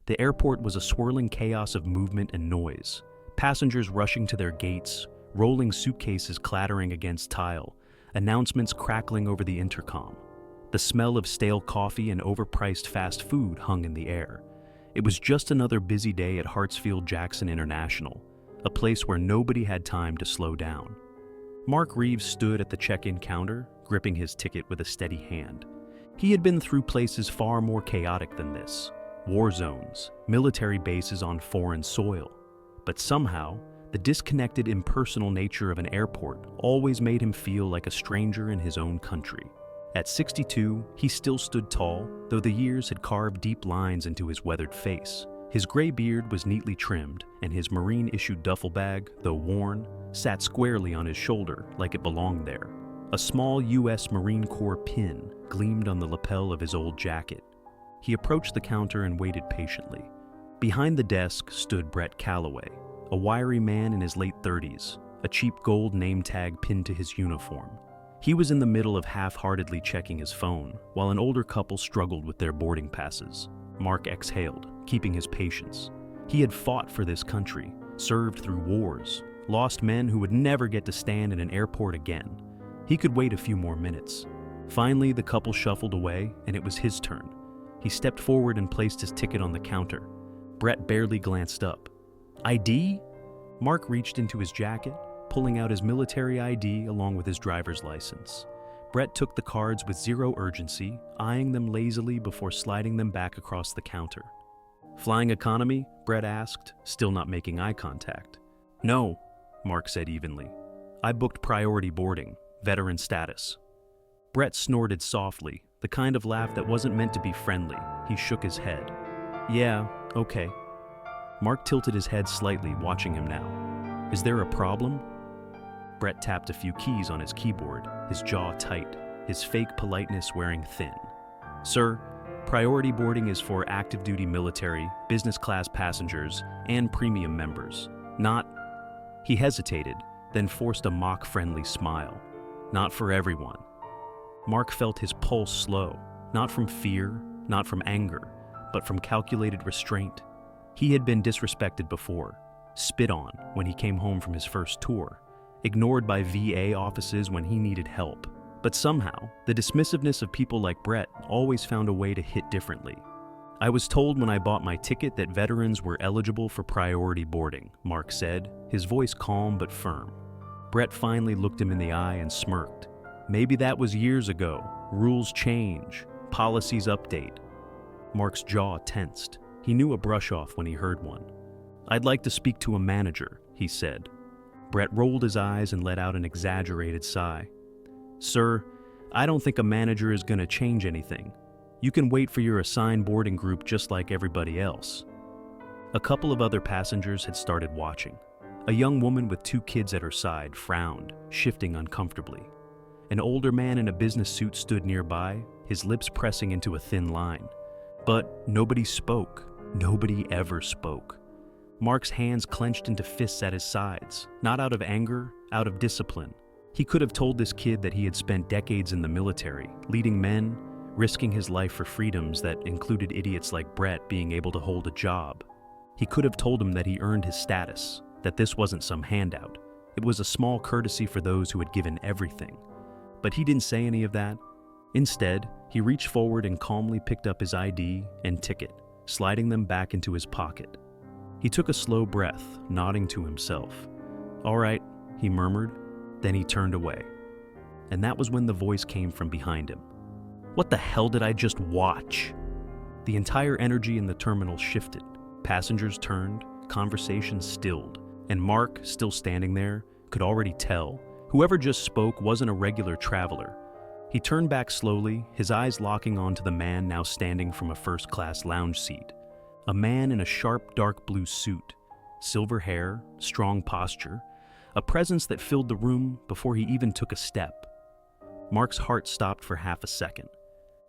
The airport was a swirling chaos of movement and noise. Passengers rushing to their gates, rolling suitcases clattering against tile, announcements crackling over the intercom. The smell of stale coffee and overpriced fast food hung in the air. It was just another busy day at Hartsfield-Jackson International, a place where nobody had time to slow down. Mark Reeves stood at the check-in counter, gripping his ticket with a steady hand. He had been through places far more chaotic than this. War zones, military bases on foreign soil. But somehow, the disconnected, impersonal nature of an airport always made him feel like a stranger in his own country. At 62, he still stood tall, though the years had carved deep lines into his weathered face. His gray beard was neatly trimmed, and his Marine-issued duffel bag, though worn, sat squarely on his shoulder like it belonged there. A small U.S. Marine Corps pin gleamed on the lapel of his old jacket. He approached the counter and waited patiently. Behind the desk stood Brett Calloway, a wiry man in his late 30s, a cheap gold name tag pinned to his uniform. He was in the middle of half-heartedly checking his phone, while an older couple struggled with their boarding passes. Mark exhaled, keeping his patience. He had fought for this country, served through wars, lost men who would never get to stand in an airport again. He could wait a few more minutes. Finally, the couple shuffled away, and it was his turn. He stepped forward and placed his ticket on the counter. Brett barely glanced up. ID? Mark reached into his jacket, pulling out his military ID along with his driver's license. Brett took the cards with zero urgency, eyeing them lazily before sliding them back across the counter. Flying economy? Brett asked, still not making eye contact. No, Mark said evenly. I booked priority boarding, veteran status. Brett snorted softly, the kind of laugh that wasn't meant to be friendly. He shook his head. Yeah, okay. Mark tilted his head slightly, watching him now. Is there a problem? Brett tapped a few keys on his keyboard, his jaw tight, his fake politeness wearing thin. Sir, priority boarding is for active-duty military, business class passengers, and premium members. Not... He hesitated, then forced a mock-friendly smile. Not for everyone. Mark felt his pulse slow, not from fear, not from anger, but from calculated restraint. He had been disrespected before, spit on when he came home from his first tour, ignored by VA offices when he needed help. But somehow, the dismissiveness of people like Brett always found a way to hit differently. I was told when I bought my ticket that veterans were eligible for priority boarding, Mark said, his voice calm but firm. Brett finally looked him in the eye and smirked. Maybe that was years ago. Rules change. Policies update. Mark's jaw tensed. He knew a brush-off when he heard one. I'd like to speak to a manager, he said. Brett rolled his eyes and let out an exaggerated sigh. Sir, I don't think a manager is going to change anything. You can wait for your assigned boarding group just like everybody else. A couple of other passengers had started watching. A young woman with 2 kids at her side frowned, shifting uncomfortably. An older man in a business suit stood nearby, his lips pressing into a thin line. But nobody spoke. Nobody ever spoke. Mark's hands clenched into fists at his sides, not out of anger, out of discipline. He could have told this kid that he had spent decades in the military, leading men, risking his life for freedoms that included idiots like Brett being able to hold a job. He could have told him that he earned his status, that this wasn't some handout. It was a small courtesy for those who had given everything. But he didn't say any of that. Instead, he reached forward and calmly picked up his ID and ticket, sliding them back into his pocket. He took a slow breath, nodding to himself. All right, he murmured, then he turned away. And that was when the voice came from behind him. What the hell did I just watch? The entire energy in the terminal shifted. Passengers turned, conversation stilled, and Mark, still standing there, could already tell whoever just spoke wasn't a regular traveler. He turned back slowly, his eyes locking onto the man now standing from a first-class lounge seat. A man in a sharp dark blue suit, silver hair, strong posture, a presence that filled the room before he even took a step. Mark's heart stopped for half a second.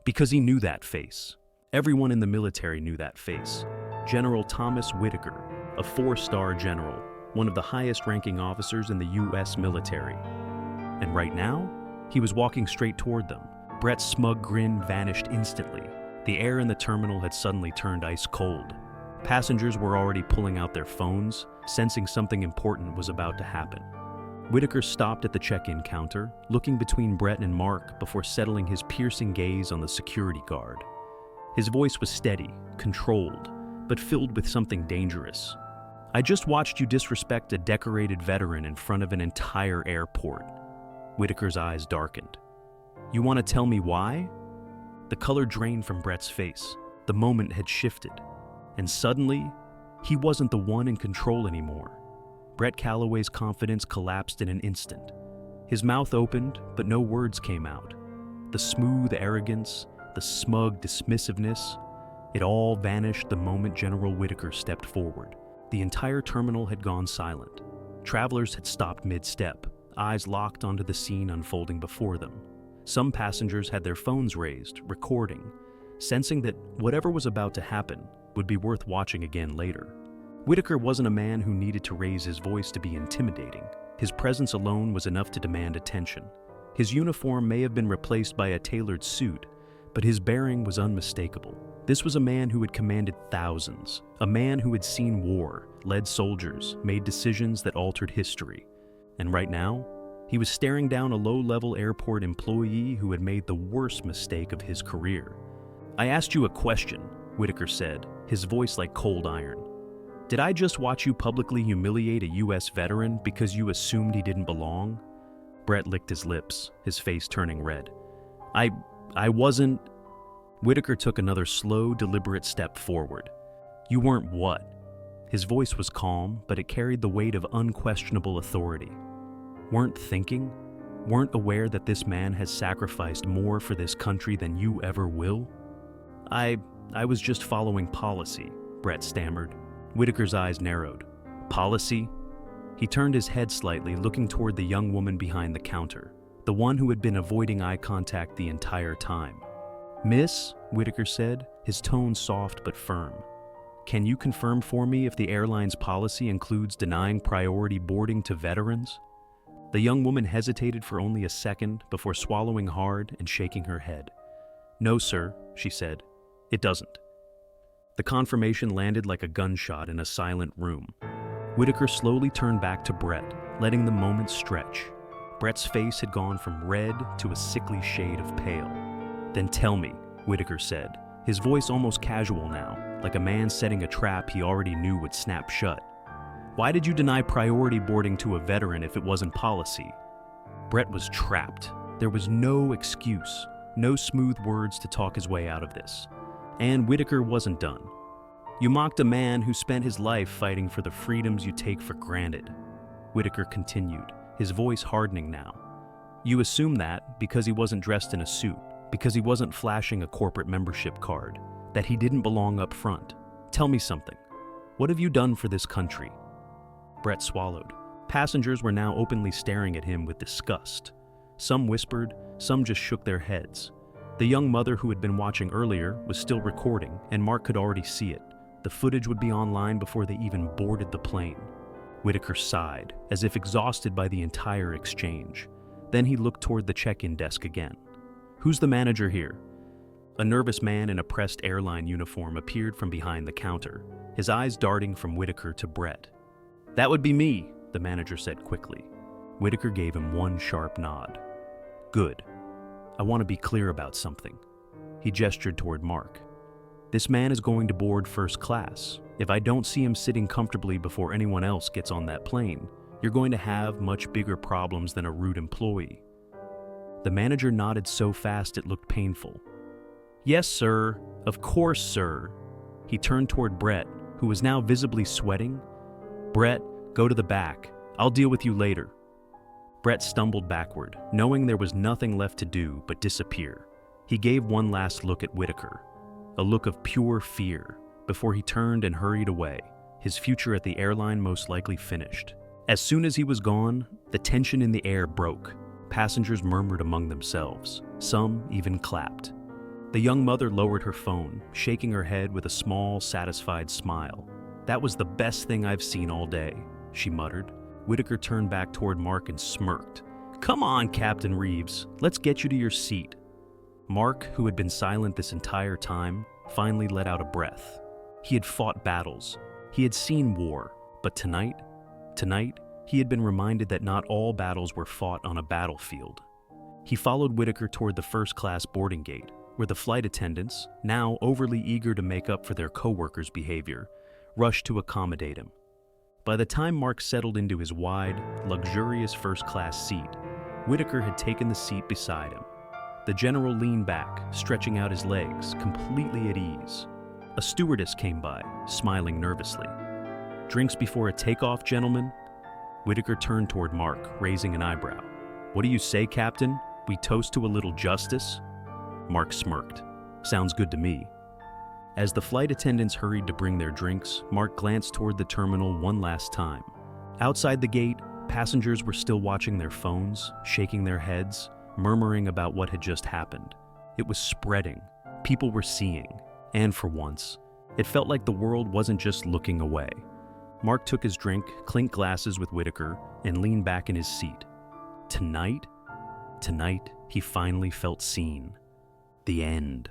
Because he knew that face. Everyone in the military knew that face. General Thomas Whitaker, a 4-star general, one of the highest-ranking officers in the U.S. military. And right now, he was walking straight toward them. Brett's smug grin vanished instantly. The air in the terminal had suddenly turned ice cold. Passengers were already pulling out their phones, sensing something important was about to happen. Whitaker stopped at the check-in counter, looking between Brett and Mark before settling his piercing gaze on the security guard. His voice was steady, controlled, but filled with something dangerous. "I just watched you disrespect a decorated veteran in front of an entire airport." Whitaker's eyes darkened. "You want to tell me why?" The color drained from Brett's face. The moment had shifted. And suddenly, he wasn't the one in control anymore. Brett Calloway's confidence collapsed in an instant. His mouth opened, but no words came out. The smooth arrogance, the smug dismissiveness, it all vanished the moment General Whitaker stepped forward. The entire terminal had gone silent. Travelers had stopped mid-step, eyes locked onto the scene unfolding before them. Some passengers had their phones raised, recording, sensing that whatever was about to happen would be worth watching again later. Whitaker wasn't a man who needed to raise his voice to be intimidating. His presence alone was enough to demand attention. His uniform may have been replaced by a tailored suit, but his bearing was unmistakable. This was a man who had commanded thousands, a man who had seen war, led soldiers, made decisions that altered history. And right now, he was staring down a low-level airport employee who had made the worst mistake of his career. "I asked you a question," Whitaker said, his voice like cold iron. "Did I just watch you publicly humiliate a U.S. veteran because you assumed he didn't belong?" Brett licked his lips, his face turning red. I wasn't..." Whitaker took another slow, deliberate step forward. "You weren't what?" His voice was calm, but it carried the weight of unquestionable authority. "Weren't thinking? Weren't aware that this man has sacrificed more for this country than you ever will?" I was just following policy," Brett stammered. Whitaker's eyes narrowed. "Policy?" He turned his head slightly, looking toward the young woman behind the counter, the one who had been avoiding eye contact the entire time. "Miss," Whitaker said, his tone soft but firm, "can you confirm for me if the airline's policy includes denying priority boarding to veterans?" The young woman hesitated for only a second before swallowing hard and shaking her head. "No, sir," she said. "It doesn't." The confirmation landed like a gunshot in a silent room. Whitaker slowly turned back to Brett, letting the moment stretch. Brett's face had gone from red to a sickly shade of pale. "Then tell me," Whitaker said, his voice almost casual now, like a man setting a trap he already knew would snap shut. "Why did you deny priority boarding to a veteran if it wasn't policy?" Brett was trapped. There was no excuse, no smooth words to talk his way out of this. And Whitaker wasn't done. "You mocked a man who spent his life fighting for the freedoms you take for granted," Whitaker continued, his voice hardening now. "You assume that because he wasn't dressed in a suit, because he wasn't flashing a corporate membership card, that he didn't belong up front. Tell me something. What have you done for this country?" Brett swallowed. Passengers were now openly staring at him with disgust. Some whispered, some just shook their heads. The young mother who had been watching earlier was still recording, and Mark could already see it. The footage would be online before they even boarded the plane. Whitaker sighed, as if exhausted by the entire exchange. Then he looked toward the check-in desk again. "Who's the manager here?" A nervous man in a pressed airline uniform appeared from behind the counter, his eyes darting from Whitaker to Brett. "That would be me," the manager said quickly. Whitaker gave him one sharp nod. "Good. I want to be clear about something." He gestured toward Mark. "This man is going to board first class. If I don't see him sitting comfortably before anyone else gets on that plane, you're going to have much bigger problems than a rude employee." The manager nodded so fast it looked painful. "Yes, sir. Of course, sir." He turned toward Brett, who was now visibly sweating. "Brett, go to the back. I'll deal with you later." Brett stumbled backward, knowing there was nothing left to do but disappear. He gave one last look at Whitaker, a look of pure fear, before he turned and hurried away, his future at the airline most likely finished. As soon as he was gone, the tension in the air broke. Passengers murmured among themselves. Some even clapped. The young mother lowered her phone, shaking her head with a small, satisfied smile. "That was the best thing I've seen all day," she muttered. Whitaker turned back toward Mark and smirked. "Come on, Captain Reeves, let's get you to your seat." Mark, who had been silent this entire time, finally let out a breath. He had fought battles. He had seen war. But tonight, he had been reminded that not all battles were fought on a battlefield. He followed Whitaker toward the first-class boarding gate, where the flight attendants, now overly eager to make up for their co-workers' behavior, rushed to accommodate him. By the time Mark settled into his wide, luxurious first-class seat, Whitaker had taken the seat beside him. The general leaned back, stretching out his legs, completely at ease. A stewardess came by, smiling nervously. "Drinks before a takeoff, gentlemen?" Whitaker turned toward Mark, raising an eyebrow. "What do you say, Captain? We toast to a little justice?" Mark smirked. "Sounds good to me." As the flight attendants hurried to bring their drinks, Mark glanced toward the terminal one last time. Outside the gate, passengers were still watching their phones, shaking their heads, murmuring about what had just happened. It was spreading. People were seeing. And for once, it felt like the world wasn't just looking away. Mark took his drink, clinked glasses with Whitaker, and leaned back in his seat. Tonight, he finally felt seen. The end.